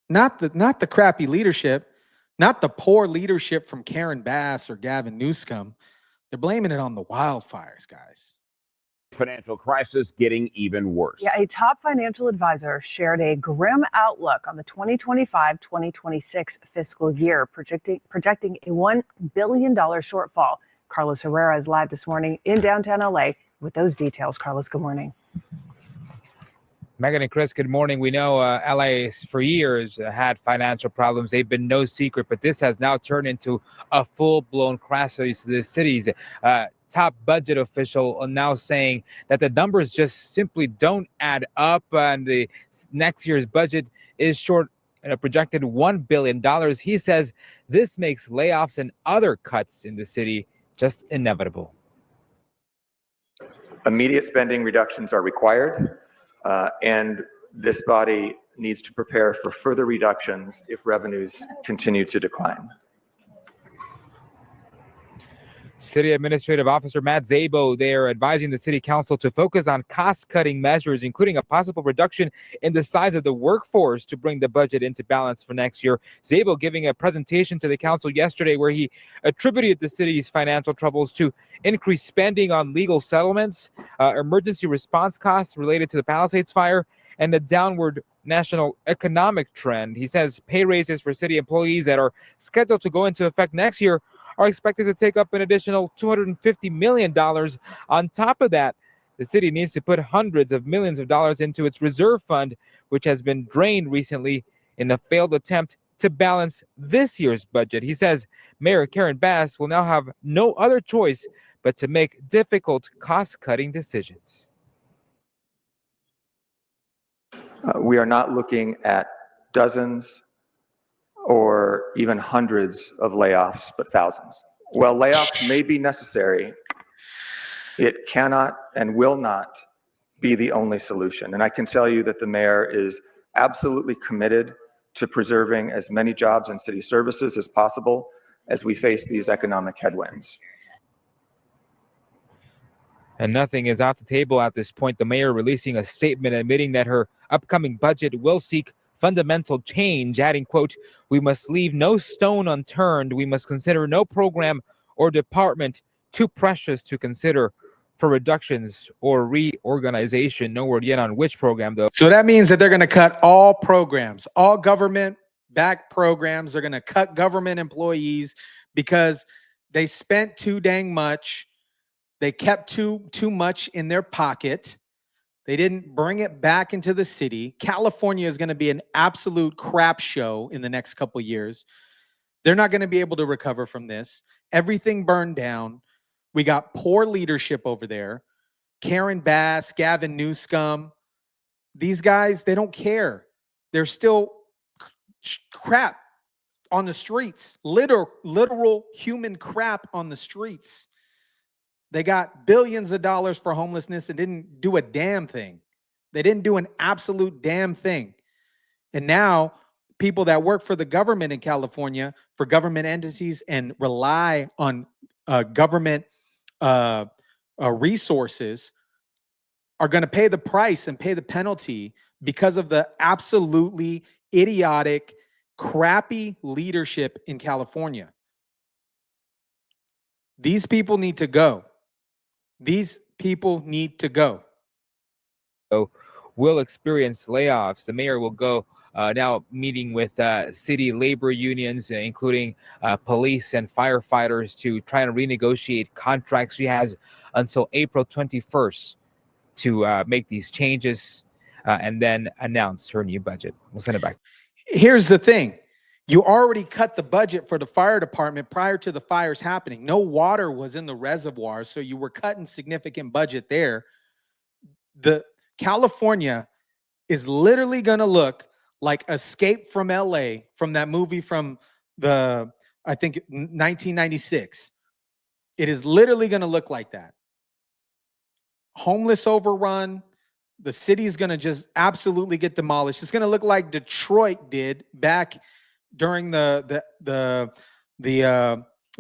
Not the crappy leadership, not the poor leadership from Karen Bass or Gavin Newsom. They're blaming it on the wildfires, guys. Financial crisis getting even worse. Yeah, a top financial advisor shared a grim outlook on the 2025-2026 fiscal year, projecting a $1 billion shortfall. Carlos Herrera is live this morning in downtown LA with those details. Carlos, good morning. Megan and Chris, good morning. We know LA for years had financial problems. They've been no secret, but this has now turned into a full-blown crisis. The city's top budget official are now saying that the numbers just simply don't add up, and the next year's budget is short a projected $1 billion. He says this makes layoffs and other cuts in the city just inevitable. Immediate spending reductions are required, and this body needs to prepare for further reductions if revenues continue to decline. City Administrative Officer Matt Szabo, they are advising the City Council to focus on cost-cutting measures, including a possible reduction in the size of the workforce to bring the budget into balance for next year. Szabo giving a presentation to the council yesterday where he attributed the city's financial troubles to increased spending on legal settlements, emergency response costs related to the Palisades fire, and the downward national economic trend. He says pay raises for city employees that are scheduled to go into effect next year are expected to take up an additional $250 million. On top of that, the city needs to put hundreds of millions of dollars into its reserve fund, which has been drained recently in a failed attempt to balance this year's budget. He says Mayor Karen Bass will now have no other choice but to make difficult cost-cutting decisions. We are not looking at dozens or even hundreds of layoffs, but thousands. While layoffs may be necessary, it cannot and will not be the only solution. And I can tell you that the mayor is absolutely committed to preserving as many jobs and city services as possible as we face these economic headwinds. And nothing is off the table at this point. The mayor releasing a statement admitting that her upcoming budget will seek fundamental change, adding, quote, "We must leave no stone unturned. We must consider no program or department too precious to consider for reductions or reorganization." No word yet on which program, though. So that means that they're going to cut all programs, all government-backed programs. They're going to cut government employees because they spent too dang much. They kept too much in their pocket. They didn't bring it back into the city. California is going to be an absolute crap show in the next couple of years. They're not going to be able to recover from this. Everything burned down. We got poor leadership over there. Karen Bass, Gavin Newsom. These guys, they don't care. They're still crap on the streets. Literal human crap on the streets. They got billions of dollars for homelessness and didn't do a damn thing. They didn't do an absolute damn thing. And now people that work for the government in California, for government entities, and rely on government resources are going to pay the price and pay the penalty because of the absolutely idiotic, crappy leadership in California. These people need to go. These people need to go. So will experience layoffs. The mayor will go now meeting with city labor unions, including police and firefighters, to try and renegotiate contracts. She has until April 21st to make these changes and then announce her new budget. We'll send it back. Here's the thing. You already cut the budget for the fire department prior to the fires happening. No water was in the reservoirs, so you were cutting significant budget there. The California is literally going to look like Escape from LA, from that movie from the, I think, 1996. It is literally going to look like that. Homeless overrun. The city is going to just absolutely get demolished. It's going to look like Detroit did back during the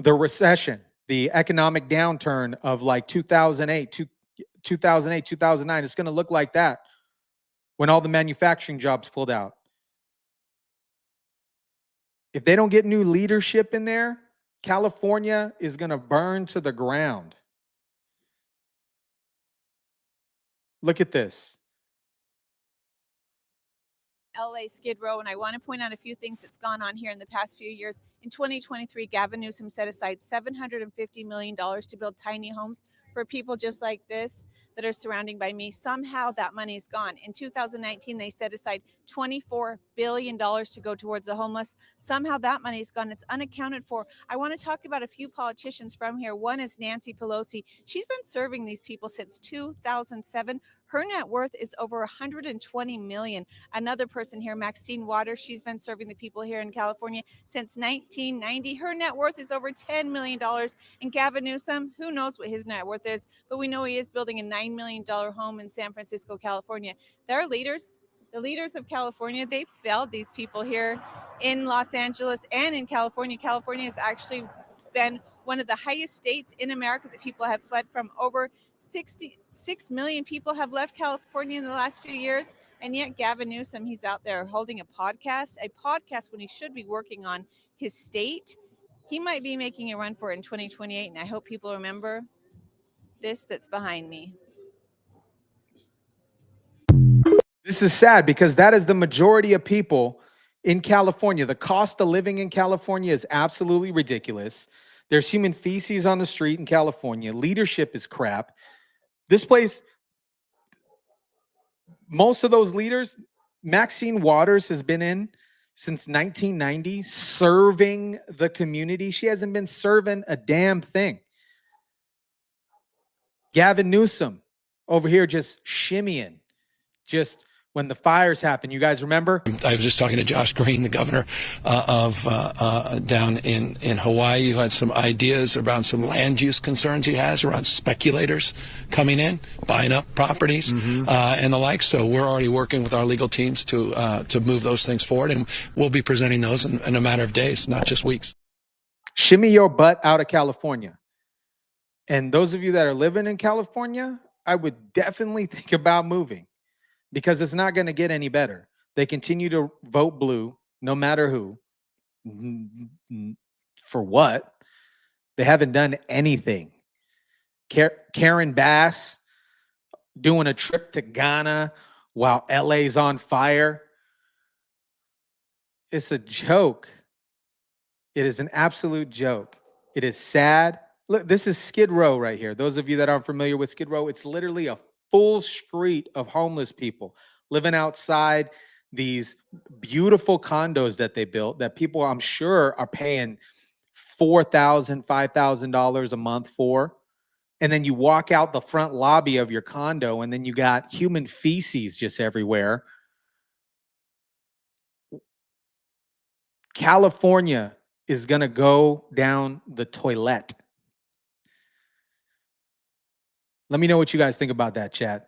recession, the economic downturn of like 2008, 2009. It's going to look like that when all the manufacturing jobs pulled out. If they don't get new leadership in there, California is going to burn to the ground. Look at this. LA Skid Row, and I want to point out a few things that's gone on here in the past few years. In 2023, Gavin Newsom set aside $750 million to build tiny homes for people just like this that are surrounding by me. Somehow that money is gone. In 2019, they set aside $24 billion to go towards the homeless. Somehow that money is gone. It's unaccounted for. I want to talk about a few politicians from here. One is Nancy Pelosi. She's been serving these people since 2007. Her net worth is over 120 million. Another person here, Maxine Waters, she's been serving the people here in California since 1990. Her net worth is over $10 million. And Gavin Newsom, who knows what his net worth is, but we know he is building a $9 million home in San Francisco, California. Their leaders, the leaders of California, they failed these people here in Los Angeles and in California. California has actually been one of the highest states in America that people have fled from. Over 66 million people have left California in the last few years. And yet Gavin Newsom, he's out there holding a podcast when he should be working on his state. He might be making a run for it in 2028. And I hope people remember this that's behind me. This is sad because that is the majority of people in California. The cost of living in California is absolutely ridiculous. There's human feces on the street in California. Leadership is crap. This place, most of those leaders, Maxine Waters has been in since 1990, serving the community. She hasn't been serving a damn thing. Gavin Newsom over here just shimmying, just when the fires happened. You guys remember? I was just talking to Josh Green, the governor of down in Hawaii, who had some ideas around some land use concerns he has around speculators coming in, buying up properties and the like. So we're already working with our legal teams to move those things forward, and we'll be presenting those in a matter of days, not just weeks. Shimmy your butt out of California. And those of you that are living in California, I would definitely think about moving, because it's not going to get any better. They continue to vote blue, no matter who. For what? They haven't done anything. Karen Bass doing a trip to Ghana while LA's on fire. It's a joke. It is an absolute joke. It is sad. Look, this is Skid Row right here. Those of you that aren't familiar with Skid Row, it's literally a full street of homeless people living outside these beautiful condos that they built that people, I'm sure, are paying $4,000, $5,000 a month for. And then you walk out the front lobby of your condo and then you got human feces just everywhere. California is going to go down the toilet. Let me know what you guys think about that, chat.